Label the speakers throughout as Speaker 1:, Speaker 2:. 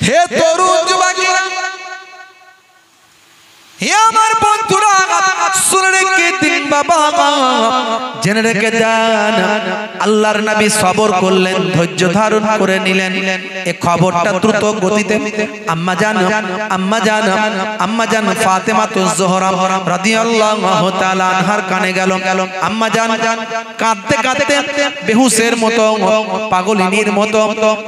Speaker 1: হে তরুণ যুবকেরা, হে আমার বন্ধুরা, শুনে রেখে দিন বাবা, জেনে রেখে যান, আল্লাহর নবী সবর করলেন, ধৈর্য ধারণ করে নিলেন। এই খবরটা দ্রুত গতিতে আম্মা জান ফাতেমাতুজ জোহরা রাদিয়াল্লাহু তাআলা আনহার কানে গেল। আম্মা জান কাঁদতে কাঁদতে বেহুশের মতো, পাগলিনীর মতো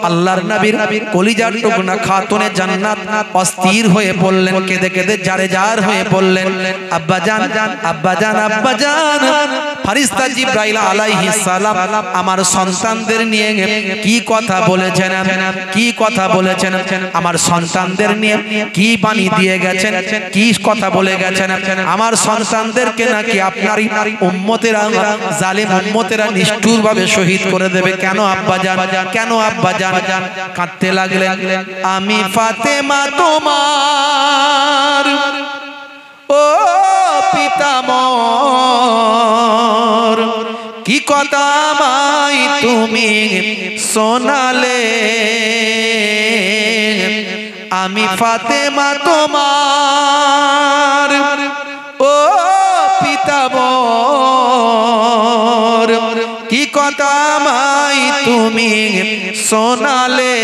Speaker 1: আল্লাহর নবীর কলিজার টুকরা খাতুনে জান্নাত অস্থির হয়ে পড়লেন, কেঁদে কেঁদে জারে জার হয়ে পড়লেন। আব্বা জান, আব্বা জান, আব্বা জান, ফেরেশতা জিবরাইল আলাইহিস সালাম আমার সন্তানদের নিয়ে কি কথা বলেছেন, কি কথা বলেছেন, আমার সন্তানদের নিয়ে কি বাণী দিয়ে গেছেন, কি কথা বলে গেছেন। আমার সন্তানদেরকে নাকি আপনার উম্মতেরা, জালিম উম্মতেরা নিষ্ঠুরভাবে শহীদ করে দেবে। কেন আব্বা জান, কেন আব্বা জান? কাঁদতে লাগলেন। আমি ফাতেমা তোমার ও পিতামর, কি কথা আমায় তুমি শোনালে। আমি ফাতেমা তোমার ও পিতামর, কি কথা আমায় তুমি শোনালে।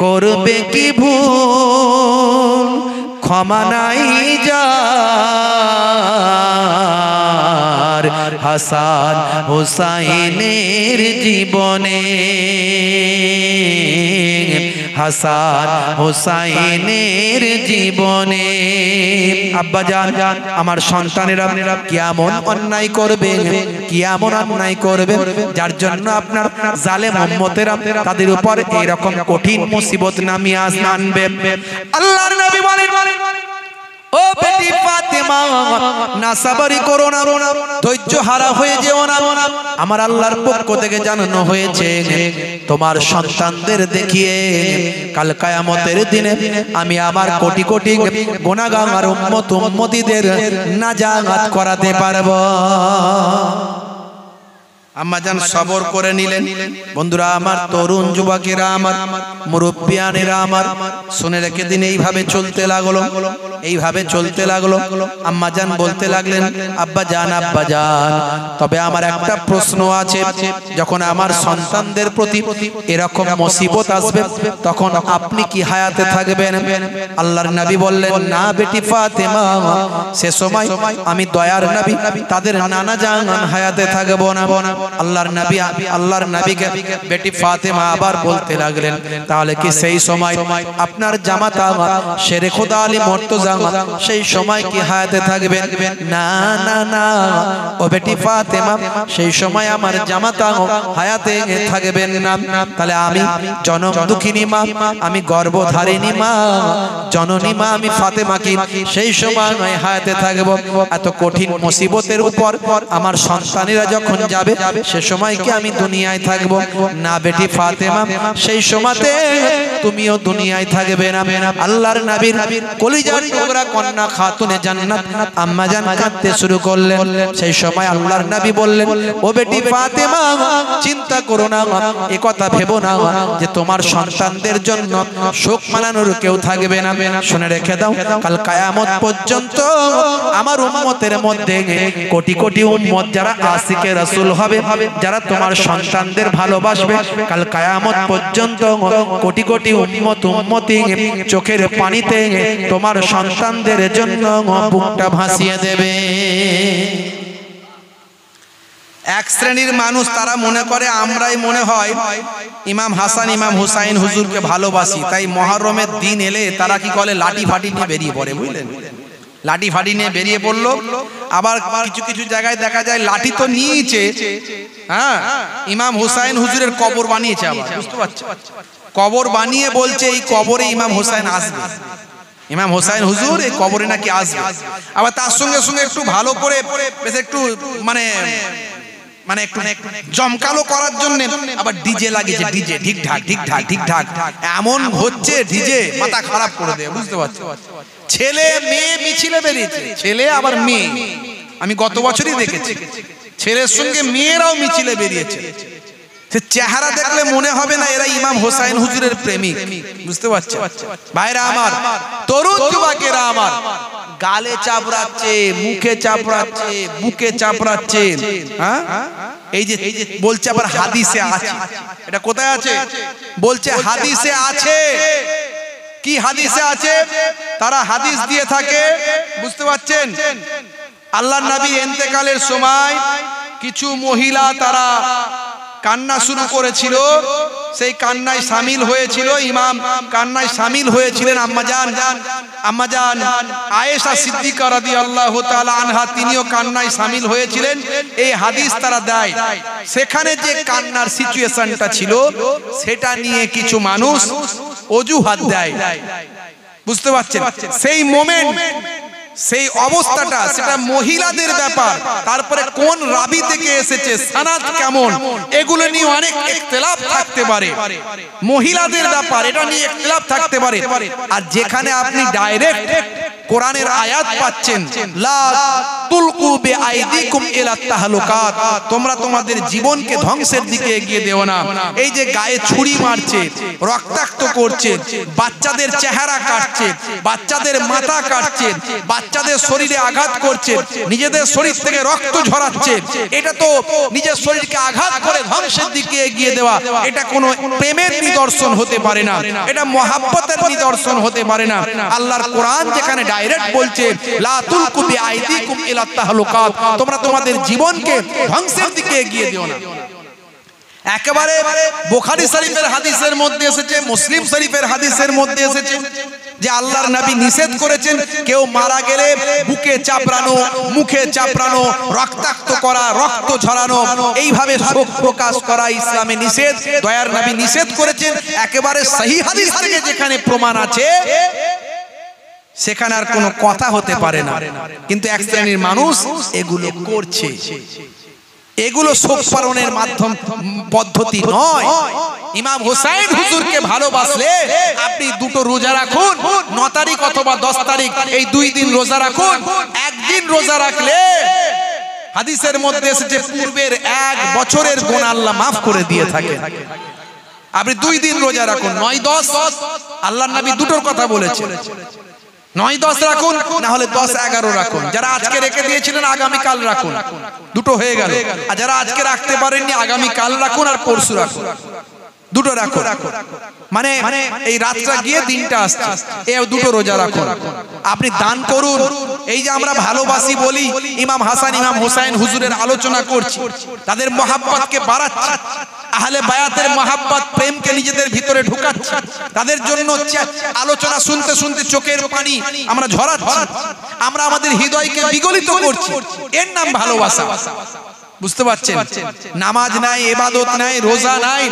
Speaker 1: করবে কি ভুল, ক্ষমা নাই যার হাসান হুসাইনের জীবনে, হাসান হুসাইনের জীবনে। আব্বা জান, আমার সন্তানেরা কি এমন অন্যায় করবে, কি এমন অন্যায় করবে যার জন্য আপনার জালেম উম্মতেরা তাদের উপর এরকম কঠিন মুসিবত নামিয়ে আনবে। আল্লাহর নবী বলেন, ও বেটি ফাতেমা, না সাবরি করো না, ধৈর্য হারা হয়ে যেও না। আমার আল্লাহর পক্ষ থেকে জানানো হয়েছে, তোমার সন্তানদের দেখিয়ে কাল কিয়ামতের দিনে আমি আমার কোটি কোটি গুনাহগার উম্মত উম্মতিদের নাজাত করাতে পারবো। আম্মা জান সবর করে নিলেন। বন্ধুরা আমার, তরুণ যুবকেরা আমার, মুরব্বিয়ানেরা আমার, শুনে রেখে দিন, এইভাবে চলতে লাগলো, এইভাবে চলতে লাগলো। আম্মা জান বলতে লাগলেন, আব্বা জান, আব্বা জান, তবে আমার একটা প্রশ্ন আছে, যখন আমার সন্তানদের প্রতি এরকম মুসিবত আসবে তখন আপনি কি হায়াতে থাকবেন? আল্লাহর নবী বললেন, না বেটি ফাতেমা, সে সময় আমি দয়ার নবী তাদের নানা জান হায়াতে থাকবো না। আল্লাহর নবীকে বেটি ফাতেমা আবার বলতে লাগলেন, তাহলে কি সেই সময় আপনার জামাতা শেরে খোদা আলী মুর্তজা সেই সময় কি হায়াতে থাকবেন? না না না, ও বেটি ফাতেমা, সেই সময় আমার জামাতা হায়াতে থাকবেন না। তাহলে আমি জনম দুঃখিনী মা, আমি গর্ভধারিণী মা, জননী মা, আমি ফাতেমা কি সেই সময় হায়াতে থাকবো? এত কঠিন মুসিবতের উপর আমার সন্তানেরা যখন যাবে সে সময় কি আমি দুনিয়ায় থাকবো? না বেটি ফাতেমা, সেই সময়তে তুমিও দুনিয়ায় থাকবে না। আল্লাহর নবীর কলিজার টুকরা কন্যা খাতুনে জান্নাত আম্মা জান কাঁদতে শুরু করলেন। সেই সময় আল্লাহর নবী বললেন, ও বেটি ফাতেমা, চিন্তা করো না, এ কথা ভেবো না যে তোমার সন্তানদের জন্য শোক মানানোর কেউ থাকবে না। শুনে রেখে দাও, কাল কিয়ামত পর্যন্ত আমার উম্মতের মধ্যে কোটি কোটি উম্মত যারা আশিকে রাসূল হবে, যারা তোমার সন্তানদের ভালোবাসবে, কাল কিয়ামত পর্যন্ত কোটি কোটি উম্মত উম্মতি চোখের পানিতে তোমার সন্তানদের জন্য বুকটা ভাসিয়ে দেবে। এক শ্রেণীর মানুষ তারা মনে করে, আমরাই মনে হয় ইমাম হাসান ইমাম হুসাইন হুজুরকে ভালোবাসি, তাই মুহররমের দিন এলে তারা কি করে, লাঠি ফাটি নিয়ে বেরিয়ে পড়ে, বুঝলেন? লাঠি ফাটি নিয়ে বেরিয়ে পড়লো। আবার কিছু কিছু জায়গায় দেখা যায় লাঠি তো নিয়েছে, হ্যাঁ, ইমাম হুসাইন হুজুরের কবর বানিয়েছে। আবার বুঝতে পারছো, কবর বানিয়ে বলছে এই কবরে ইমাম হুসাইন আসবে, ইমাম হুসাইন হুজুর এই কবরে নাকি আসবে। আবার তার সঙ্গে সঙ্গে একটু ভালো করে বেশ একটু মানে একটু জমকালো করার জন্য আবার ডিজে লাগিয়েছে, ডিজে ঠিকঠাক ঠিকঠাক ঠিকঠাক এমন হচ্ছে, ডিজে মাথা খারাপ করে দেয়, বুঝতে পারছো? ছেলে মেয়ে মিছিলে বেরিয়েছে, ছেলে আবার মেয়ে, আমি গত বছরই দেখেছি ছেলের সঙ্গে মেয়েরাও মিছিলে বেরিয়েছে। সে চেহারা দেখলে মনে হবে না এরা ইমাম হোসেন হুজুরের প্রেমিক। বুঝতে পারছেন ভাইরা আমার, তরুণ যুবকেরা আমার, গালে চাপড়াচ্ছে, মুখে চাপড়াচ্ছে, বুকে চাপড়াচ্ছে। হ্যাঁ, এই যে বলছে আবার হাদিসে আছে। এটা কোথায় আছে? বলছে হাদিসে আছে। কি হাদিসে আছে? তারা হাদিস দিয়ে থাকে। বুঝতে পারছেন, আল্লাহর নবী ইন্তেকালের সময় কিছু মহিলা তারা কান্না শুরু করেছিল, সেই কান্নায় শামিল হয়েছিল। ইমাম কান্নায় শামিল হয়েছিলেন। আম্মাজান আয়েশা সিদ্দিকা রাদিয়াল্লাহু তাআলা আনহা, তিনিও কান্নায় শামিল হয়েছিলেন। এই হাদিস তারা দেয়। সেখানে যে কান্নার সিচুয়েশনটা ছিল সেটা নিয়ে কিছু মানুষ অজুহাত দেয়। বুঝতে পারছেন, সেই মোমেন্ট, সেই অবস্থাটা, সেটা মহিলাদের ব্যাপার। তারপরে কোন রাবি থেকে এসেছে, সানাদ কেমন, এগুলো নিয়ে অনেক ইখতিলাফ থাকতে পারে। মহিলাদের ব্যাপার, এটা নিয়ে ইখতিলাফ থাকতে পারে। আর যেখানে আপনি ডাইরেক্ট কোরআনের আয়াত পাচ্ছেন, লা তুলকু বিআইদিকুম ইলা তাহলুকাত, তোমরা তোমাদের জীবনকে ধ্বংসের দিকে এগিয়ে দিও না। এই যে গায়ে ছুরি মারছে, রক্তাক্ত করছে, বাচ্চাদের চেহারা কাটছে, বাচ্চাদের মাথা কাটছে, বাচ্চাদের শরীরে আঘাত করছে, নিজেদের শরীর থেকে রক্ত ঝরাচ্ছে, এটা তো নিজের শরীরকে আঘাত করে ধ্বংসের দিকে এগিয়ে দেওয়া। এটা কোনো প্রেমের নিদর্শন হতে পারে না, এটা মহাব্বতের নিদর্শন হতে পারে না। আল্লাহর কোরআন যেখানে ডাইরেক্ট বলছে, লা তুলকু বিআইদিকুম ইলা তাহলুকাত, তোমরা তোমাদের জীবনকে ধ্বংসের দিকে এগিয়ে দিও না। একেবারে বুখারী শরীফের হাদিসের মধ্যে এসেছে, মুসলিম শরীফের হাদিসের মধ্যে এসেছে যে আল্লাহর নবী নিষেধ করেছেন কেউ মারা গেলে বুকে চাপড়ানো, মুখে চাপড়ানো, রক্তাক্ত করা, রক্ত ঝরানো, এইভাবে শোক প্রকাশ করা ইসলামে নিষেধ। দয়ার নবী নিষেধ করেছেন। একেবারে সহিহ হাদিস থেকে যেখানে প্রমাণ আছে সেখানে আর কোনো কথা হতে পারে না। কিন্তু এক শ্রেণীর মানুষ এগুলো করছে। এগুলো শোক পালনের মাধ্যম পদ্ধতি নয়। ইমাম হোসেন হুজুরকে ভালোবাসলে আপনি দুটো রোজা রাখুন, 9 তারিখ অথবা 10 তারিখ, এই 2 দিন রোজা রাখুন। একদিন রোজা রাখলে হাদিসের মধ্যে এসেছে পূর্বের 1 বছরের গুনাহ আল্লাহ মাফ করে দিয়ে থাকে। আপনি 2 দিন রোজা রাখুন, 9-10। আল্লাহর নবী দুটোর কথা বলেছেন, 9-10 রাখুন, না হলে 10-11 রাখুন। যারা আজকে রেখে দিয়েছিলেন আগামী কাল রাখুন, দুটো হয়ে গেল। আর যারা আজকে রাখতে পারেননি আগামী কাল রাখুন আর পরশু রাখুন, দুটো রাখুন। মানে এই রাতটা গিয়ে দিনটা আসছে, এই দুটো রোজা রাখুন। আপনি দান করুন। এই যে আমরা ভালোবাসি বলি, ইমাম হাসান ইমাম হোসেন হুজুরের আলোচনা করছি, তাদের মহাব্বতকে বাড়াচ্ছি, আহলে বায়াতের মহাব্বত প্রেমকে নিজেদের ভিতরে ঢুকাচ্ছি, তাদের জন্য আলোচনা শুনতে শুনতে চোখের পানি আমরা ঝরাচ্ছি, আমরা আমাদের হৃদয়কে বিগলিত করছি। এর নাম ভালোবাসা। বুঝতে পারছেন, নামাজ নাই, ইবাদত নাই, রোজা নাই,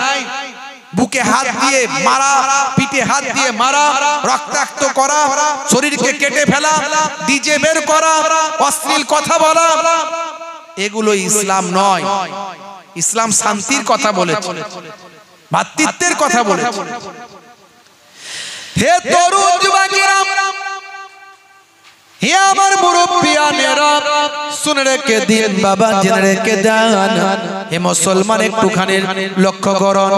Speaker 1: বুকে হাত দিয়ে মারা, পিঠে হাত দিয়ে মারা, রক্তাক্ত করা, শরীরকে কেটে ফেলা, ডিজে বের করা, অশ্লীল কথা বলা, এগুলো ইসলাম নয়। ইসলাম শান্তির কথা বলেছে, ভাতৃত্বের কথা বলেছে। হে তরুণ যুবকেরা, হে আমার মুরব্বিয়ানেরা, শুনে রেখে দিন বাবা, জেনে রেখে যান। হে মুসলমান, একটুখানি লক্ষ্য করুন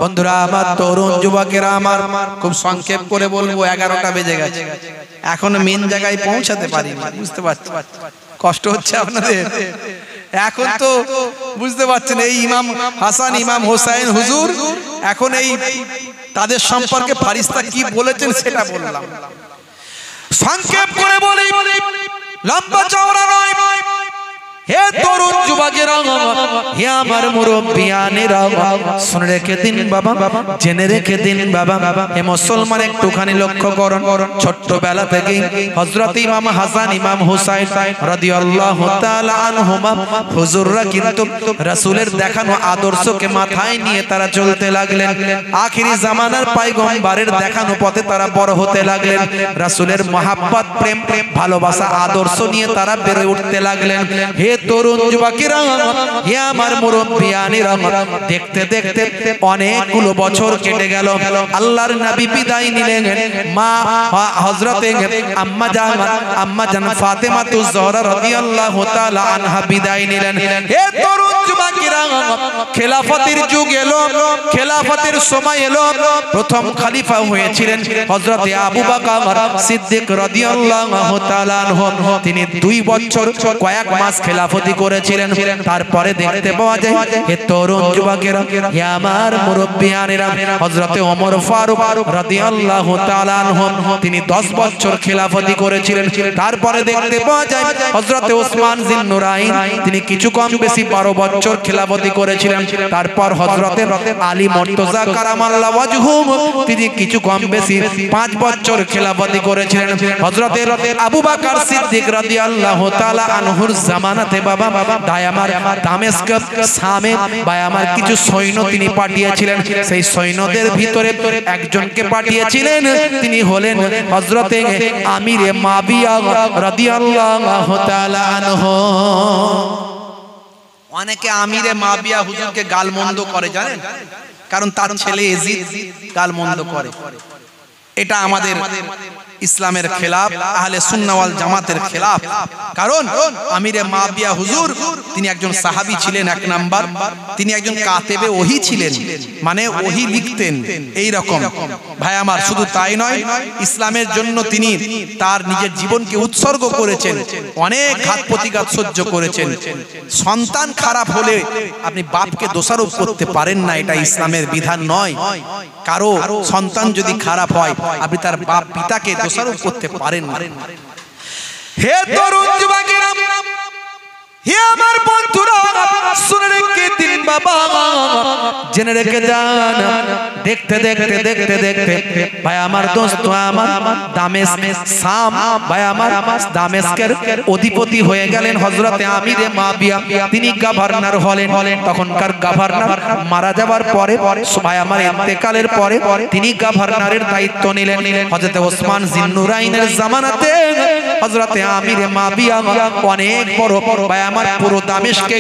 Speaker 1: বন্ধুরা আমার, তরুণ যুবকেরা আমার, খুব সংক্ষেপ করে বলবো, 11টা বেজে গেছে, এখন মেন জায়গায় পৌঁছাতে পারিনি। বুঝতে পারছেন, কষ্ট হচ্ছে আপনাদের। এখন তো বুঝতে পারছেন, এই ইমাম হাসান ইমাম হোসেন হুজুর, এখন এই তাদের সম্পর্কে ফারিস্তা কি বলেছেন সেটা বললাম। সংক্ষেপ করে বলি, লম্বা চওড়া নয়। হে তরুণ যুবকেরা, হে আমার মুরব্বিয়ানেরা, শুনে রেখে দিন বাবা, জেনে রেখে দিন বাবা। হে মুসলমান, একটুখানি লক্ষ্য করুন। ছোট্টবেলা থেকে হযরত ইমাম হাসান ইমাম হুসাইন রাদিয়াল্লাহু তাআলা আনহুমা হুজুররা কিন্তু রাসূলের দেখানো আদর্শকে মাথায় নিয়ে তারা চলতে লাগলেন। আখিরি জামানার পয়গম্বরের দেখানো পথে তারা বড় হতে লাগলেন। রাসূলের মহব্বত, প্রেম, ভালোবাসা, আদর্শ নিয়ে তারা বেড়ে উঠতে লাগলেন। হে তরুণ যুবকেরা, হে আমার মুরব্বিয়ানেরা, দেখতে দেখতে অনেকগুলো বছর কেটে গেল। আল্লাহর নবী বিদায় নিলেন। মা হযরতে আম্মা জান ফাতেমাতুজ জহরা রাদিয়াল্লাহু তাআলা আনহা বিদায় নিলেন। হে তরুণ যুবকেরা, খেলাফতের যুগ এলো, খেলাফতের সময় এলো। প্রথম খলিফা হয়েছিলেন হযরতে আবু বকর সিদ্দিক রাদিয়াল্লাহু তাআলা আনহু। তিনি 2 বছর কয়েক মাস খেলাফতি করেছিলেন। তারপরে দেখতে পাওয়া যায়, হে তরুণ যুবকেরা, হে আমার মুরব্বিয়ানেরা, হযরতে ওমর ফারুক রাদিয়াল্লাহু তাআলা আনহু তিনি 10 বছর খেলাফতি করেছিলেন। তারপরে দেখতে পাওয়া যায় হযরতে ওসমান জিন্নুরাইন তিনি কিছু কম বেশি 12 বছর খেলাফতি করেছিলেন। তারপর হযরতে আলী মুর্তজা কারামাল্লাহু ওয়াজহু তিনি কিছু কম বেশি 5 বছর খেলাফতি করেছিলেন। হযরতে আবু বকর সিদ্দিক রাদিয়াল্লাহু তাআলা আনহুর জামানাতে বাবা দায়ামার দামেস্ক শামে বায়ামার কিছু সৈন্য তিনি পাঠিয়েছিলেন। সেই সৈন্যদের ভিতরে একজনকে পাঠিয়েছিলেন, তিনি হলেন হযরতে আমিরে মাবিয়া রাদিয়াল্লাহু তাআলা আনহু। অনেকে আমিরে মাবিয়া হুজুরকে গালমন্দ করে জানেন, কারণ তার ছেলে ইয়াজিদ গালমন্দ করে। এটা আমাদের ইসলামের খেলাফ, আহলে সুন্নাহ ওয়াল জামাতের খেলাফ। কারণ আমিরে মাবিয়া হুজুর তিনি একজন সাহাবী ছিলেন, 1 নাম্বার। তিনি একজন কাতেবে ওহী ছিলেন, মানে ওহী লিখতেন। এই রকম ভাই আমার, শুধু তাই নয়, ইসলামের জন্য তিনি তার নিজের জীবনকে উৎসর্গ করেছেন, অনেক ঘাত প্রতিঘাত সহ্য করেছেন। সন্তান খারাপ হলে আপনি বাপকে দোষারোপ করতে পারেন না, এটা ইসলামের বিধান নয়। কারো সন্তান যদি খারাপ হয় আপনি তার বাপ পিতাকে দোষারোপ করতে পারেন না। হে তরুণ যুবকেরা, হে আমার বন্ধুরা, শুনে রেখে দিন বাবা, জেনে রেখে যান। দেখতে দেখতে দেখতে দেখতে ভাই আমার দোস্ত আমার দামেস্ক শাম ভাই আমার দামেস্কের অধিপতি হয়ে গেলেন হযরতে আমিরে মাবিয়া। তিনি গভর্নর হলেন। তখনকার গভর্নর মারা যাওয়ার পরে ভাই আমার ইন্তেকালের পরে তিনি গভর্নরের দায়িত্ব নিলেন। হযরতে ওসমান জিন্নুরাইনের জামানাতে হযরতে আমিরে মাবিয়া অনেক বড় ভাই আমার পুরো দামেস্কে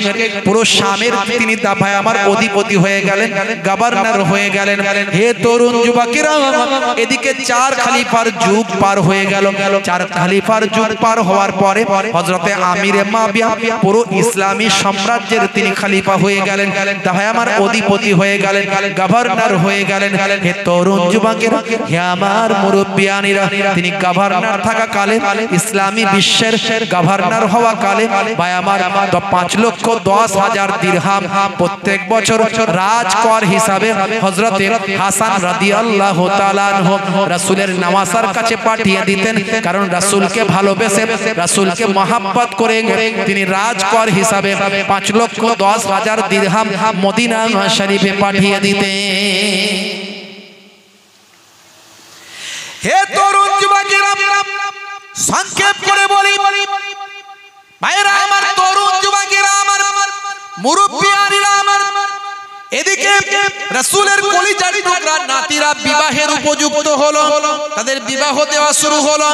Speaker 1: পুরো শামের তিনি ভাই আমার অধিপতি হয়ে গেলেন, গভর্নর হয়ে গেলেন। হে তরুণ যুবকেরা, এদিকে 4 খলিফার যুগ পার হয়ে গেল। 4 খলিফার যুগ পার হওয়ার পরে হযরতে আমিরে মাবিয়া পুরো ইসলামী সাম্রাজ্যের তিনি খলিফা হয়ে গেলেন, ভাই আমার অধিপতি হয়ে গেলেন, গভর্নর হয়ে গেলেন। হে তরুণ যুবকেরা, হে আমার মুরব্বিয়ানেরা, তিনি গভর্নর থাকা কালে ইসলামী বিশ্বের গভর্নর হওয়া কালে ভাই আমার 5,10,000 দিরহাম প্রত্যেক বছর রাজকর হিসাবে হযরতে হাসান রাদিয়াল্লাহু তাআলা আনহু রাসূলের নওয়াসার কাছে পাঠিয়ে দিতেন। কারণ রাসূলকে ভালোবেসে, রাসূলকে মহব্বত করে তিনি রাজকর হিসাবে 5,10,000 দিরহাম মদিনা শরীফে পাঠিয়ে দিতেন। হে তরুণ যুবকেরা, সংক্ষেপ করে বলি ভাইরা আমার, তরুণ যুবকেরা আমার, মুরব্বিয়ানেরা আমার, এদিকে রাসূলের কলিজার টুকরা নাতিরা বিবাহের উপযুক্ত হলো, তাদের বিবাহ দেওয়া শুরু হলো।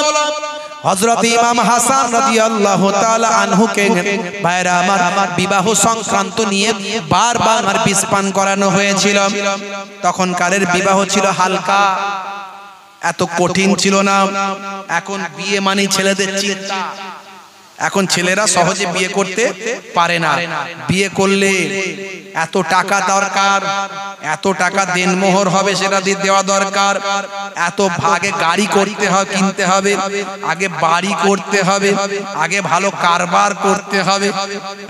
Speaker 1: হযরত ইমাম হাসান রাদিয়াল্লাহু তাআলা আনহুকে ভাইরা আমার বিবাহ সংক্রান্ত নিয়ে বারবার বিষ পান করানো হয়েছিল। তখনকারের বিবাহ ছিল হালকা, এত কঠিন ছিল না। এখন বিয়ে মানে ছেলেদের চিন্তা। এখন ছেলেরা সহজে বিয়ে করতে পারে না। বিয়ে করলে এত টাকা দরকার, এত টাকা দেনমোহর হবে, সেটা দিয়ে দেওয়া দরকার। এত ভাগে গাড়ি করতে হবে, কিনতে হবে, আগে বাড়ি করতে হবে, আগে ভালো কারবার করতে হবে,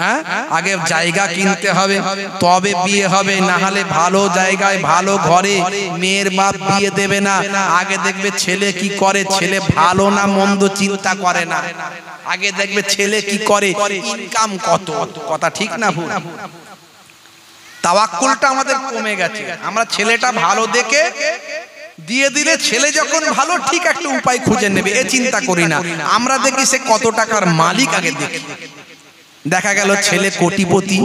Speaker 1: হ্যাঁ, আগে জায়গা কিনতে হবে, তবে বিয়ে হবে। না হলে ভালো জায়গায় ভালো ঘরে মেয়ের বাপ বিয়ে দেবে না। আগে দেখবে ছেলে কি করে, ছেলে ভালো না মন্দ চিন্তা করে না, আগে দেখবে ছেলে কি করে, ইনকাম কত। কথা ঠিক না ভুল? তাওয়াক্কুলটা আমাদের কমে গেছে। আমরা ছেলেটা ভালো দেখে দিয়ে দিলে ছেলে যখন ভালো ঠিক একটা উপায় খুঁজে নেবে এ চিন্তা করি না। আমরা দেখি সে কত টাকার মালিক আগে দেখি। দেখা গেল ছেলে কোটিপতি,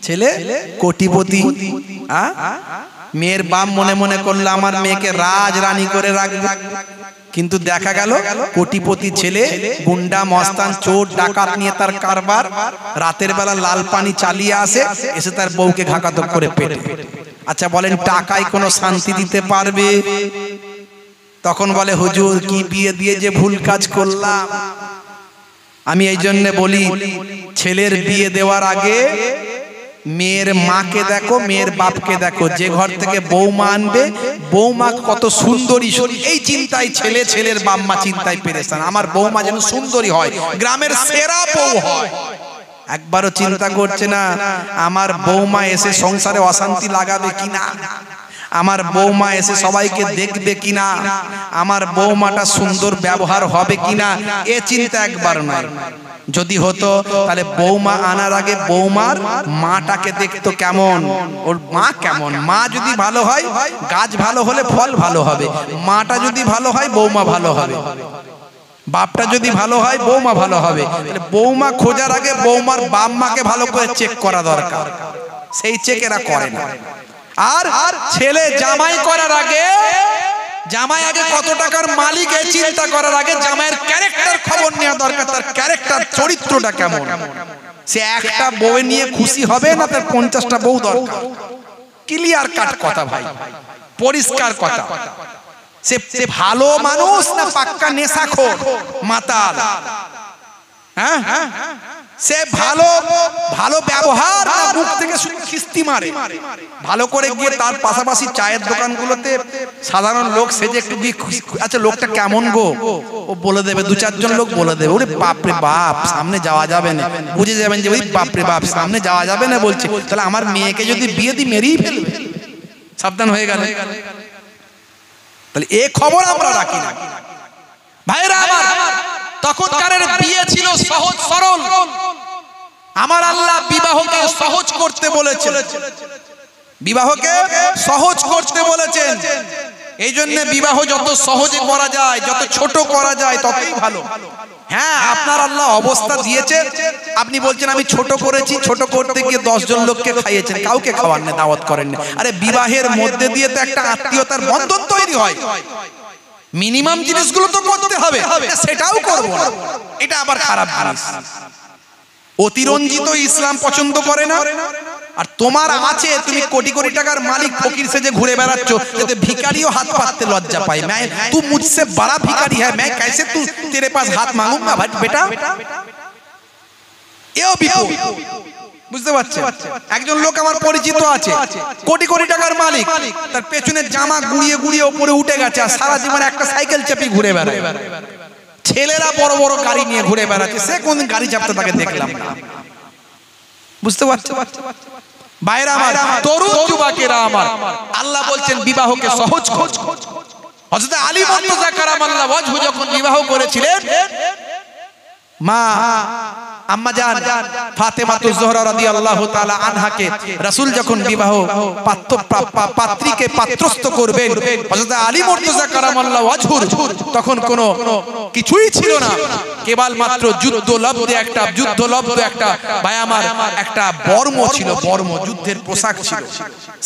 Speaker 1: ছেলে কোটিপতি, মেয়ের বাপ মনে মনে করলো আমার মেয়েকে রাজ রানী করে রাখবে, কিন্তু দেখা গেল কোটিপতি ছেলে, গুন্ডা মস্তান চোর ডাকাত নিয়ে তার কারবার, রাতের বেলা লাল পানি চালিয়ে আসে, এসে তার বউকে ঘাকাতক করে পেটে। আচ্ছা বলেন টাকায় কোনো শান্তি দিতে পারবে? তখন বলে হুজুর কি বিয়ে দিয়ে যে ভুল কাজ করলাম। আমি এই জন্য বলি ছেলের বিয়ে দেওয়ার আগে মেয়ের মাকে দেখো, মেয়ের বাপকে দেখো। যে ঘর থেকে বৌমা আনবে, বৌমা কত সুন্দরী, এই চিন্তায় ছেলে, ছেলের বাপ মা চিন্তায় পেরেছেন আমার বৌমা যেন সুন্দরী হয়, গ্রামের সেরা বউ হয়। একবারও চিন্তা করছে না আমার বৌমা এসে সংসারে অশান্তি লাগাবে কিনা, আমার বৌমা এসে সবাইকে দেখবে কিনা, আমার বৌমাটা সুন্দর ব্যবহার হবে কিনা, এ চিন্তা একবার নয়। যদি হতো তাহলে বৌমা আনার আগে বৌমার মাটাকে দেখতো কেমন, ওর মা কেমন। মা যদি ভালো হয়, গাছ ভালো হলে ফল ভালো হবে। মাটা যদি ভালো হয়, বৌমা ভালো হবে। বাপটা যদি ভালো হয়, বৌমা ভালো হবে। তাহলে বৌমা খোঁজার আগে বৌমার বাপ মাকে ভালো করে চেক করা দরকার। সেই চেক এরা করে না। আর ছেলে জামাই করার আগে, জামাই আগে কত টাকার মালিক এই চিন্তা করার আগে জামাইয়ের ক্যারেক্টার খবর নেওয়া দরকার। তার ক্যারেক্টার, চরিত্রটা কেমন। সে একটা বউ নিয়ে খুশি হবে না, তার 50টা বউ দরকার। ক্লিয়ার কাট কথা ভাই, পরিষ্কার কথা। সে ভালো মানুষ না পাক্কা নেশাখোর মাতাল? হ্যাঁ, সে ভালো ভালো ব্যবহার না মুখ থেকে শুধু খিস্তি মারে? ভালো করে গিয়ে তার পাশাপাশি চায়ের দোকানগুলোতে সাধারণ লোক সেজে একটু গিয়ে, আচ্ছা লোকটা কেমন গো, ও বলে দেবে, 2-4 জন লোক বলে দেবে, ওরে বাপরে বাপ সামনে যাওয়া যাবে না। বুঝে যাবেন যে ওই বাপরে বাপ সামনে যাওয়া যাবে না বলছে, তাহলে আমার মেয়েকে যদি বিয়ে দিই মেরেই ফেলবে। সাবধান হয়ে গেল। তাহলে এ খবর আমরা রাখি না ভাইরা আমার। তখনকার বিয়ে ছিল সহজ সরল। আমার আল্লাহ বিবাহকে সহজ করতে বলেছেন, বিবাহকে সহজ করতে বলেছেন। এই জন্য বিবাহ যত সহজে করা যায়, যত ছোট করা যায় ততই ভালো। হ্যাঁ, আপনার আল্লাহ অবস্থা দিয়েছে, আপনি বলছেন আমি ছোট করেছি, ছোট করতে গিয়ে 10 জন লোককে খাইয়েছেন, কাউকে খাওয়ান না, দাওয়াত করেন না। আরে বিবাহের মধ্যে দিয়ে তো একটা আত্মীয়তার বন্ধন তৈরি হয়, মিনিমাম জিনিসগুলো তো করতে হবে, সেটাও করব না, এটা আবার খারাপ জিনিস। অতিরঞ্জিত ইসলাম পছন্দ করে না। আর তোমার আছে, তুমি কোটি কোটি টাকার মালিক, ফকির সেজে ঘুরে বেড়াচ্ছ, যাতে ভিখারিও হাত পাততে লজ্জা পায়। मैं तू मुझसे बड़ा भिखारी है, मैं कैसे तू तेरे पास हाथ मांगूंगा बेटा। এও বিপদ, বুঝতে পারছেন? একজন লোক আমার পরিচিত আছে, কোটি কোটি টাকার মালিক, তার পেছনে জামা গুড়িয়ে গুড়িয়ে উপরে উঠে গেছে, আর সারা জীবন একটা সাইকেল চাপি ঘুরে বেড়ায়। ছেলেরা বড় বড় গাড়ি নিয়ে ঘুরে বেড়াচ্ছে, সে কোনদিন গাড়ি চাপতে তাকে দেখলাম না। বুঝতে পারছো ভাইরা আমার, তরুণ যুবকেরা আমার, আল্লাহ বলছেন বিবাহকে সহজ কর। হযরত আলী মুর্তজা কারামাল্লাহু ওয়াজহু যখন বিবাহ করেছিলেন, মা আম্মা জান ফাতেমাতুজ জোহরা রাদিয়াল্লাহু তাআলা আনহাকে রাসূল যখন বিবাহ পাত্রীকে পাত্রস্থ করবেন, হযরত আলী মুর্তজা কারামাল্লাহু ওয়াজহুর তখন কোনো কিছুই ছিল না, কেবল মাত্র যুদ্ধলব্ধ একটা ভাই আমার একটা বর্ম ছিল, বর্ম যুদ্ধের পোশাক ছিল।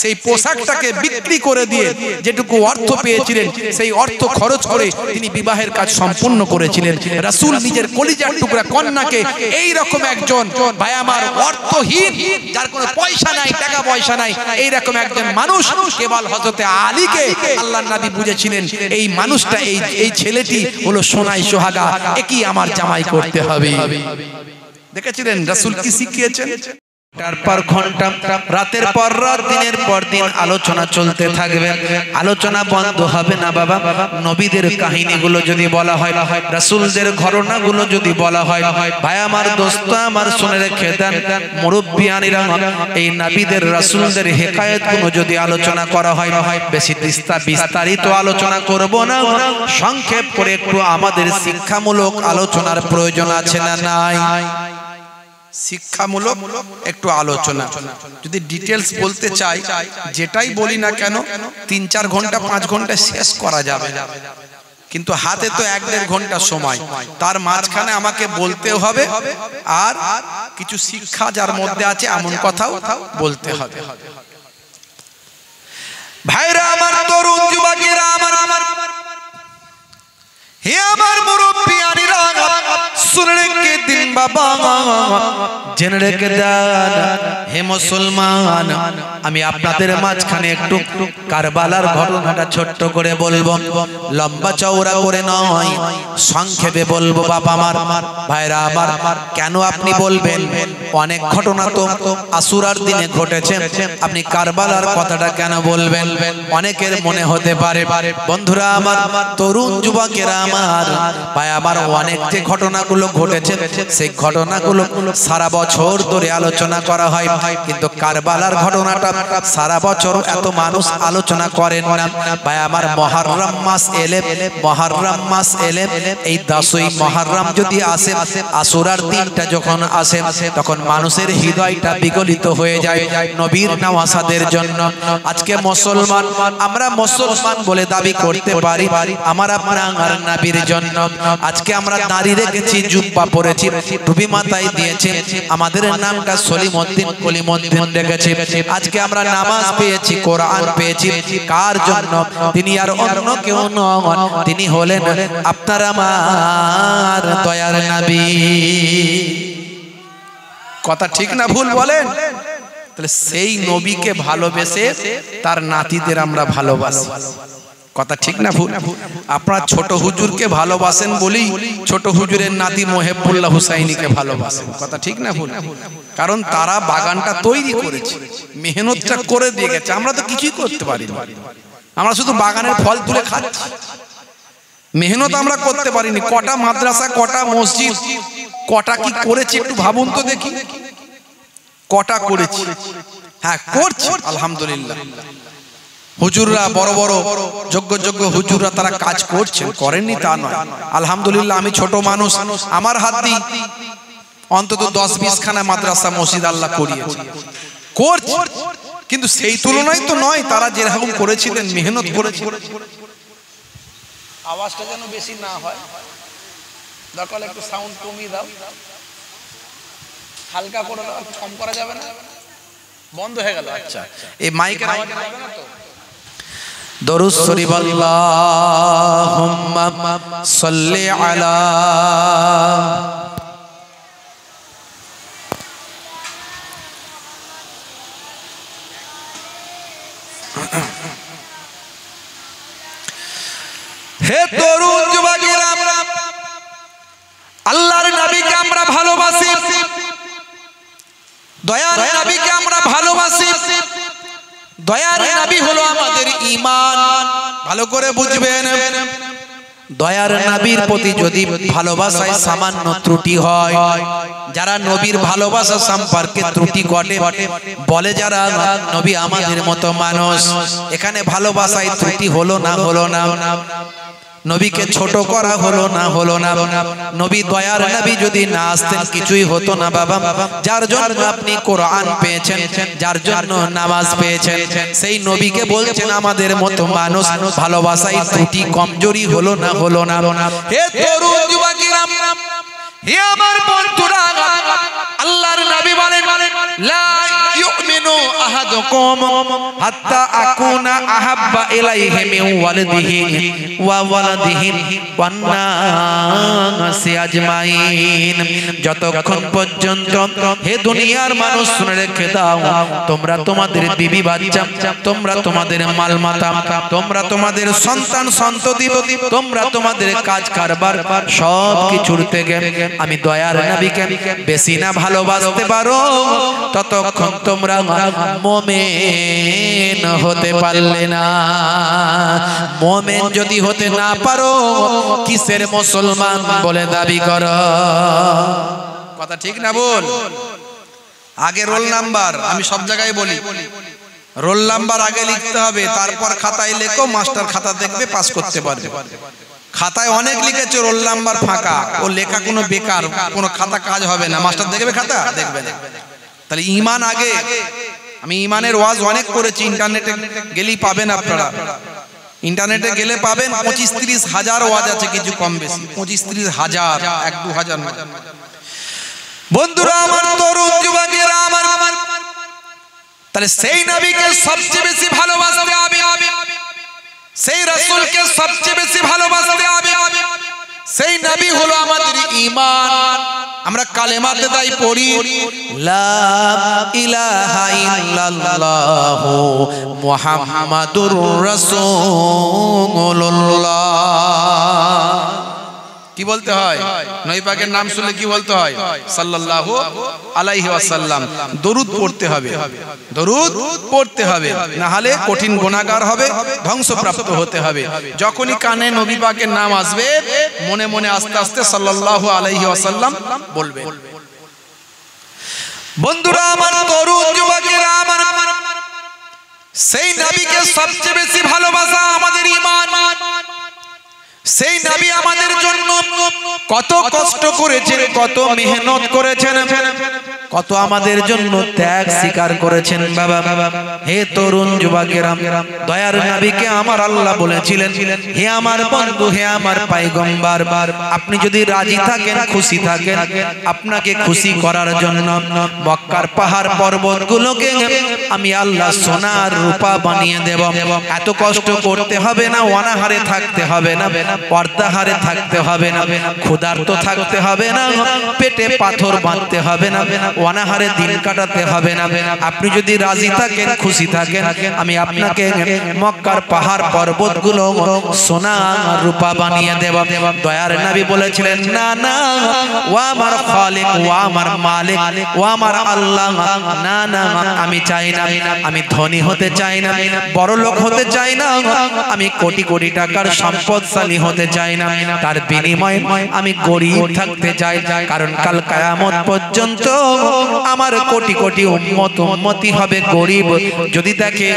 Speaker 1: সেই পোশাকটাকে বিক্রি করে দিয়ে যেটুকু অর্থ পেয়েছিলেন, সেই অর্থ খরচ করে তিনি বিবাহের কাজ সম্পূর্ণ করেছিলেন। রাসূল নিজের কলিজার টুকরা কন্যাকে এই রকম একজন ভাই আমার অর্থহীন, যার কোনো পয়সা নাই, টাকা পয়সা নাই, এই রকম একজন মানুষ, কেবল হযরতে আলীকে আল্লাহর নবী বুঝেছিলেন এই মানুষটা, এই ছেলেটি হলো সোনাই সোহাগা, একই আমার জামাই করতে হবে। দেখেছিলেন রাসূল কি শিখিয়েছেন? ঘন্টার পর ঘন্টা, রাতের পর রাত, দিনের পর দিন আলোচনা চলতে থাকবে, আলোচনা বন্ধ হবে না বাবা। নবীদের কাহিনীগুলো যদি বলা হয়, রাসূলদের ঘটনাগুলো যদি বলা হয়, ভাই আমার, দোস্ত আমার, শুনে রেখে দেন মুরব্বিয়ানিরা, এই নবীদের রাসূলদের হিকায়াতগুলো যদি আলোচনা করা হয়, বেশি বিস্তারিত আলোচনা করব না, সংক্ষেপ করে একটু আমাদের শিক্ষামূলক আলোচনার প্রয়োজন আছে না নাই? শিক্ষামূলক একটু আলোচনা। যদি ডিটেলস বলতে চাই, যেটাই বলি না কেন 3-4 ঘন্টা 5 ঘন্টা শেষ করা যাবে, কিন্তু হাতে তো 1-1.5 ঘন্টা সময়, তার মাঝখানে আমাকে বলতেও হবে, আর কিছু শিক্ষা যার মধ্যে আছে এমন কথাও বলতে হবে। ভাইরা আমার, তরুণ যুবকেরা আমার, হে আমার মুরব্বিয়ানিরা, শুনে রেখে দিন বাবা, জেনে রেখে দেন হে মুসলমান, আমি আপনাদের মাঝখানে একটু কারবালার ঘটনাটা ছোট্ট করে বলবো, লম্বা চওড়া করে নয়, সংক্ষেপে বলবো বাবা আমার। ভাইরা আমার, কেন আপনি বলবেন অনেক ঘটনা তো আশুরার দিনে ঘটেছে, আপনি কারবালার কথাটা কেন বলবেন? অনেকের মনে হতে পারে। বন্ধুরা আমার, তরুণ যুবকেরা আমার, ভাই আমার, অনেক যে ঘটনাগুলো ঘটেছে সেই ঘটনাগুলো সারা বছর ধরে আলোচনা করা হয়, কিন্তু কারবালার ঘটনাটা সারা বছর এত মানুষ আলোচনা করেন না। ভাই আমার, মুহররম মাস এলে, মুহররম মাস এলে, এই 10ই মুহররম যদি আসে, আশুরার দিনটা যখন আসে, তখন মানুষের হৃদয়টা বিগলিত হয়ে যায় নবীর নওয়াসাদের জন্য। আজকে মুসলমান, আমরা মুসলমান বলে দাবি করতে পারি আমার আপনার নবীর জন্য। আজকে আমরা দাড়ি রেখেছি, জুব্বা পরেছি, টুপি মাথায় দিয়েছি, আমাদের নামটা সলিমউদ্দিন কলিমউদ্দিন রেখেছি। আজকে আমরা নামাজ পেয়েছি, কোরআন পেয়েছি, কার জন্য? তিনি আর অন্য কেউ নন, তিনি হলেন আপনার আমার দয়ার নবী। কথা ঠিক না ভুল বলেন? তাহলে সেই নবীকে ভালোবেসে তার নাতিদের আমরা ভালোবাসি। কথা ঠিক না ভুল? আপনারা ছোট হুজুরকে ভালোবাসেন বলেই ছোট হুজুরের নাতি মোহেবুল্লাহ হুসাইনিকে ভালোবাসেন। কথা ঠিক না ভুল? কারণ তারা বাগানটা তৈরি করেছে, মেহনতটা করে দিয়ে গেছে। আমরা তো কিছুই করতে পারি না, আমরা শুধু বাগানের ফল তুলে খাচ্ছি, মেহনত আমরা করতে পারিনি। কটা মাদ্রাসা, কটা মসজিদ, কটা কি করেছি একটু ভাবুন তো দেখি, কটা করেছি? হ্যাঁ করছি, আলহামদুলিল্লাহ। হুজুররা, বড় বড় যোগ্য যোগ্য হুজুররা তারা কাজ করছেন, করেননি তা নয়, আলহামদুলিল্লাহ। আমি ছোট মানুষ, আমার হাত দিয়ে অন্তত 10-20 খানা মাদ্রাসা মসজিদ আল্লাহ করিয়েছে, করছি। কিন্তু সেই তুলনায় তো নয়, তারা যেরকম করেছিলেন, মেহনত করেছিলেন। আওয়াজটা যেন বেশি না হয়, দরকার একটু সাউন্ড কমিয়ে দাও, হালকা করে দাও, কম করা যাবে না? বন্ধ হয়ে গেল। আচ্ছা, এই মাইকের আওয়াজ যাবে না তো? দরুদ শরীফ, আল্লাহুম্মা সাল্লি আলা হে তরুণ যুবকেরা, আল্লাহর নবীকে আমরা ভালোবাসি, দয়ার নবীকে আমরা ভালোবাসি। দয়ার নবী হলো আমাদের ঈমান, ভালো করে বুঝবেন। দয়ার নবীর প্রতি যদি ভালোবাসায় সামান্য ত্রুটি হয়, যারা নবীর ভালোবাসা সম্পর্কে ত্রুটি ঘটে বলে, যারা নবী আমাদের মতো মানুষ, এখানে ভালোবাসায় ত্রুটি হলো না, হলো না, নবীকে ছোট করা হলো না, হলো না। নবী, দয়ার নবী যদি না আসতেন কিছুই হতো না বাবা। যার জন্য আপনি কোরআন পেয়েছেন, যার জন্য নামাজ পেয়েছেন, সেই নবীকে বলছেন আমাদের মতো মানুষ, ভালোবাসায় ত্রুটি কমজোরি হলো না, হলো না। হে তরুণ যুবকেরা, হে আমার বন্ধুরা, আল্লাহর নবী বলেন, লা ইউমিনু আহাদুকুম হাত্তা আকুনা আহাব্বা ইলাইহি মিন ওয়ালিদিহি ওয়া ওয়ালাদিহি ওয়ান নাসি আজমাইন। যতক্ষণ পর্যন্ত, হে দুনিয়ার মানুষ শুনে রেখে দাও, তোমরা তোমাদের বিবি বাচ্চা, তোমরা তোমাদের মালমাতা, তোমরা তোমাদের সন্তান সন্ততি, তোমরা তোমাদের কাজ কারবার সব কিছুর থেকে আমি দয়ার নবীকে বেশি না ভালোবাসতে পারো, ততক্ষণ তোমরা মুমিন হতে পারলে না। মুমিন যদি হতে না পারো, কিসের মুসলমান বলে দাবি করো? কথা ঠিক না বল? আগে রোল নাম্বার, আমি সব জায়গায় বলি, রোল নাম্বার আগে লিখতে হবে, তারপর খাতায় লেখো, মাস্টার খাতা দেখবে, পাস করতে পারবে। খাতায় অনেক লিখেছে, রোল নাম্বার ফাঁকা, ও লেখা কোনো বেকার, কোনো খাতা কাজ হবে না, মাস্টার দেখবে, খাতা দেখবে না। তাহলে ঈমান আগে। আমি ঈমানের ওয়াজ অনেক করেছি, ইন্টারনেটে গেলেই পাবেন আপনারা, ইন্টারনেটে গেলে পাবেন। 25-30 হাজার ওয়াজ আছে, কিছু কম বেশি, 25-30 হাজার, 1-2 হাজার। বন্ধুরা আমার, তরুণ যুবকেরা আমার, তাহলে সেই নবীকে সবচেয়ে বেশি ভালোবাসতে হবে, সেই রাসূলকে সবচেয়ে বেশি ভালোবাসতে হবে। সেই নবী হলো আমাদের ঈমান। আমরা কালেমাতে তাই পড়ি লা ইলাহা ইল্লাল্লাহু মুহাম্মাদুর রাসূলুল্লাহ। কি বলতে হয়? নবী পাকের নাম শুনলে কি বলতে হয়? সাল্লাল্লাহু আলাইহি ওয়াসাল্লাম। দরুদ পড়তে হবে, দরুদ পড়তে হবে, না হলে কঠিন গুনাহগার হবে, ধ্বংসপ্রাপ্ত হতে হবে। যখনই কানে নবী পাকের নাম আসবে মনে মনে আস্তে আস্তে সাল্লাল্লাহু আলাইহি ওয়াসাল্লাম বলবে। বন্ধুরা আমার, তরুণ যুবকেরা আমার, সেই নবীকে সবচেয়ে বেশি ভালোবাসা আমাদের ঈমান। সেই নবী আমাদের জন্য কত কষ্ট করেছেন, কত মেহনত করেছেন, কত আমাদের জন্য ত্যাগ স্বীকার করেছেন। বাবা, হে তরুণ যুবকেরা, দয়ার নবীকে আমার আল্লাহ বলেছিলেন, হে আমার বন্ধু, হে আমার পয়গম্বর, আপনি যদি রাজি থাকেন, খুশি থাকেন, আপনাকে খুশি করার জন্য মক্কার পাহাড় পর্বতগুলোকে আমি আল্লাহ সোনা আর রূপা বানিয়ে দেব। এত কষ্ট করতে হবে না, অনাহারে থাকতে হবে না, পর্দাহারে থাকতে হবে না, ক্ষুধার্ত থাকতে হবে না, পেটে পাথর বাঁধতে হবে না, অনাহারে দিন কাটাতে হবে না। আপনি যদি রাজি থাকেন, খুশি থাকেন, আমি আপনাকে মক্কার পাহাড় পর্বতগুলো সোনা রূপা বানিয়ে দেব। দয়ার নবী বলেছিলেন, না না, ও আমার খালিক, ও আমার মালিক, ও আমার আল্লাহ, না না, আমি চাই না, আমি ধনী হতে চাই না, বড় লোক হতে চাই না, আমি কোটি কোটি টাকার সম্পদশালী হতে চাই না, তার বিনিময়ে আমি গরিব থাকতে চাই। কারণ কাল কিয়ামত পর্যন্ত আমার কোটি কোটি উম্মতি হবে গরিব। যদি দেখে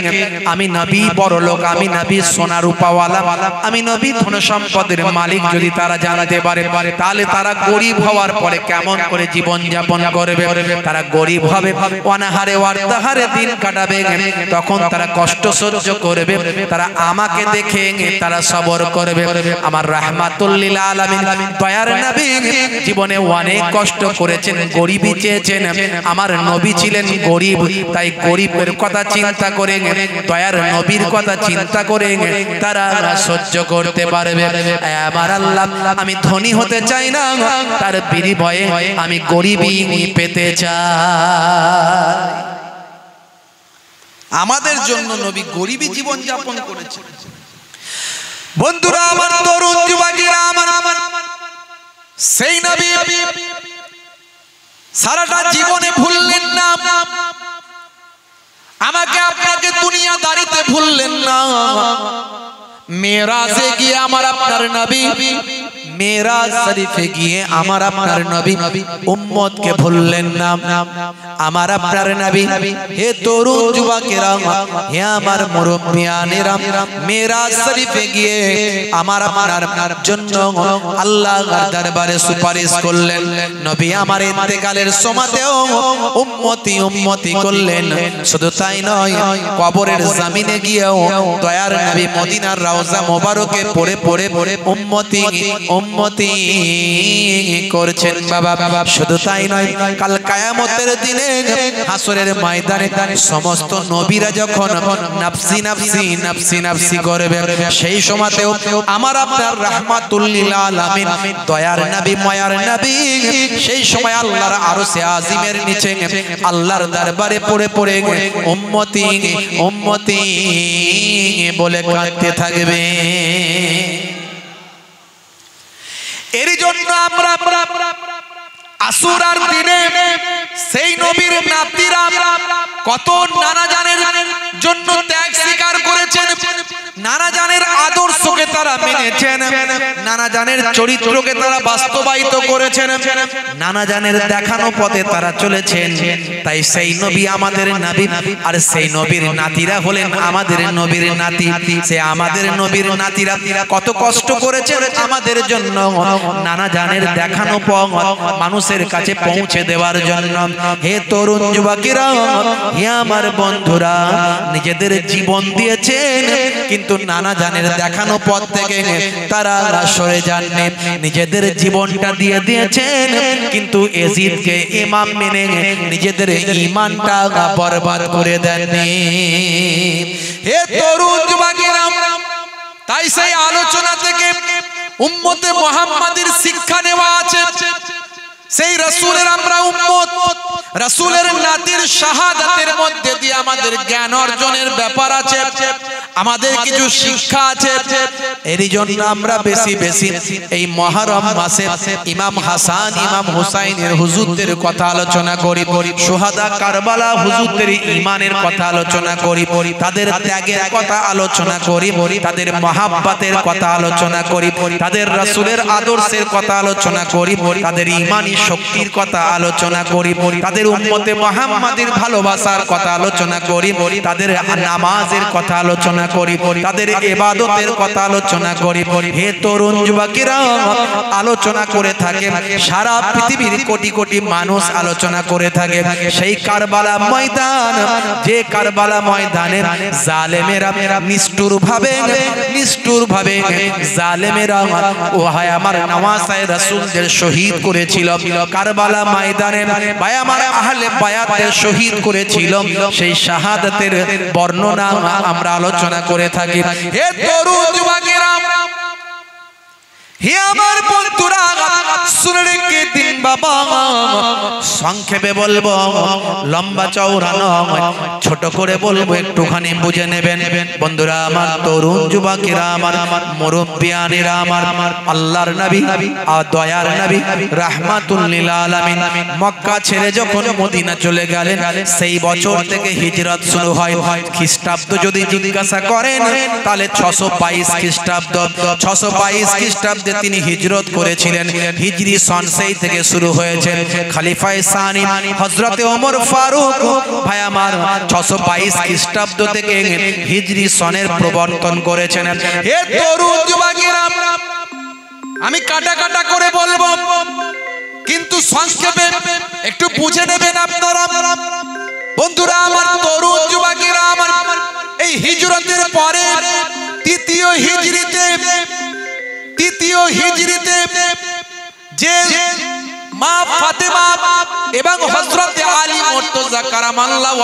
Speaker 1: আমি নবী বড় লোক, আমি নবী সোনা রূপাওয়ালা, আমি নবী ধন সম্পদের মালিক, যদি তারা জানতে পারে, তাহলে তারা গরিব হওয়ার পরে কেমন করে জীবন যাপন করবে? তারা গরিব হবে, অনাহারে ওয়ার্তাহারে দিন কাটাবে, তখন তারা কষ্ট সহ্য করবে। তারা আমাকে দেখে তারা সবর করবে। আমার রাহমাতুল লিল আলামিন দয়ার নবী জীবনে অনেক কষ্ট করেছেন, গরিবই চেয়েছেন। আমার নবী ছিলেন গরিব, তাই গরিবের কথা চিন্তা করে, দয়ার নবীর কথা চিন্তা করে তারা সহ্য করতে পারবে। আমার আল্লাহ, আমি ধনী হতে চাই না, তার বিনিময়ে আমি গরিবই পেতে চাই। আমাদের জন্য নবী গরিবই জীবন যাপন করেছেন। বন্ধুরা আমার, তরুণ যুবকেরা আমার, সেই নবী সারাটা জীবনে ভুললেন না, আমাকে আপনাকে দুনিয়াদারিতে ভুললেন না। মেরাজে গিয়ে আমার আপনার নবী, মেরাজ শরীফে গিয়ে আমার আপনার নবী উম্মতকে ভুললেন না। আমার আপনার নবী, হে তরুণ যুবকেরা, হে আমার মুরব্বিয়ানেরা, মেরাজ শরীফে গিয়ে আমার আপনার জন্য আল্লাহর দরবারে সুপারিশ করলেন। নবী আমার ইন্তেকালের সময়তেও উম্মতি উম্মতি করলেন। শুধু তাই নয়, কবরের জমিনে গিয়েও দয়ার নবী মদিনার রওজা মোবারকে পড়ে পড়ে উম্মতি উম্মতি করছেন। বাবা, শুধু তাই নয়, কাল কিয়ামতের দিনে হাসরের ময়দানে সমস্ত নবীরা যখন নাফসি নাফসি নাফসি নাফসি করবে, সেই সময়তেও আমার আপনার রাহমাতুল লিল আলামিন দয়ার নবী মায়ার নবী সেই সময় আল্লাহর আরশে আজিমের নিচে আল্লাহর দরবারে পড়ে পড়ে উম্মতি উম্মতি বলে কাঁদতে থাকবে। এর জন্য আমরা আশুরার দিনে সেই নবীর নাতিরা কত নানা জানের জন্য ত্যাগ স্বীকার করেছেন, নানা জানের আদর্শকে তারা মেনেছেন, নানা জানের চরিত্রকে তারা বাস্তবায়িত করেছেন, নানা জানের দেখানো পথে তারা চলেছেন। তাই সেই নবী আমাদের নবী, আর সেই নবীর নাতিরা হলেন আমাদের নবীর নাতি। সে আমাদের নবীর নাতিরা কত কষ্ট করেছেন আমাদের জন্য, নানা জানের দেখানো পথ মানুষের কাছে পৌঁছে দেওয়ার জন্য। হে তরুণ যুবকেরা, হে আমার বন্ধুরা, নিজেদের জীবন দিয়েছেন, কিন্তু নানা জানের দেখানো পথ পথ থেকে তারা সরে যাননি, নিজেদের জীবনটা দিয়ে দিয়েছেন, কিন্তু ইয়াজিদকে ইমাম মেনে নিজেদের ঈমানটা বরবাদ করে দেননি। হে তরুণ যুবকেরা, তাই সেই আলোচনা থেকে উম্মতে মুহাম্মাদের শিক্ষা নেওয়া আছে। সেই রাসূলের আমরা উম্মত, রাসূলের নাতির শাহাদাতের মধ্যে দিয়ে আমাদের জ্ঞান অর্জনের ব্যাপার আছে, আমাদের কিছু শিক্ষা আছে। এরই জন্য আমরা বেশি বেশি এই মুহররম মাসে ইমাম হাসান ইমাম হুসাইনের হুজুরদের কথা আলোচনা করি, শুহাদা কারবালা হুজুরদের ঈমানের কথা আলোচনা করি, তাদের ত্যাগের কথা আলোচনা করি, তাদের মহাব্বতের কথা আলোচনা করি, তাদের রাসূলের আদর্শের কথা আলোচনা করি, তাদের ঈমানি শক্তির কথা আলোচনা করি, তাদের উম্মতে মুহাম্মাদের ভালোবাসার কথা আলোচনা করি, তাদের নামাজের কথা আলোচনা করি, তাদের ইবাদতের কথা আলোচনা করি। হে তরুণ যুবকেরা, আলোচনা করে থাকে সারা পৃথিবীর কোটি কোটি মানুষ আলোচনা করে থাকে সেই কারবালা ময়দান, যে কারবালা ময়দানে জালেমেরা নিষ্ঠুরভাবে জালেমেরা ও হায় আমার নওয়াসায়ে রাসূলদের শহীদ করেছিল। কারবালা ময়দানে ভাই আমার আহলে বায়াতের শহীদ করেছিল, সেই শাহাদাতের বর্ণনা আমরা আলোচনা করে থাকি। হে তরুণ যুবকেরা, হে আমার বন্ধুরা, শুনে রেখে দিন বাবা, সংক্ষেপে বলবো, লম্বা চওড়া নয়, ছোট করে বলবো, একটুখানি বুঝে নেবেন বন্ধুরা আমার, তরুণ যুবকেরা আমার, মুরব্বিয়ানেরা আমার, আল্লাহর নবী আর দয়ার নবী রাহমাতুল লিল আলামিন মক্কা ছেড়ে যখন মদিনা চলে গেলেন, সেই বছর থেকে হিজরত শুরু হয়। খ্রিস্টাব্দ যদি জিজ্ঞাসা করেন তাহলে 622 খ্রিস্টাব্দ, 622 খ্রিস্টাব্দে তিনি হিজরত করেছিলেন। হিজরি সন সেই থেকে শুরু হয়েছে। খলিফায়ে সানি হযরতে ওমর ফারুক ভাই আমার 622 খ্রিস্টাব্দ থেকে হিজরি সনের প্রবর্তন করেছেন। হে তরুণ যুবকেরা, আমি কাটা কাটা করে বলবো, কিন্তু সংক্ষেপে একটু বুঝে নেবেন আপনারা বন্ধুরা আমার, তরুণ যুবকেরা আমার, এই হিজরতের পরে তৃতীয় হিজরিতে যে মা ফাতেমা এবং হযরত আলী মুর্তজা কারামাল্লাহু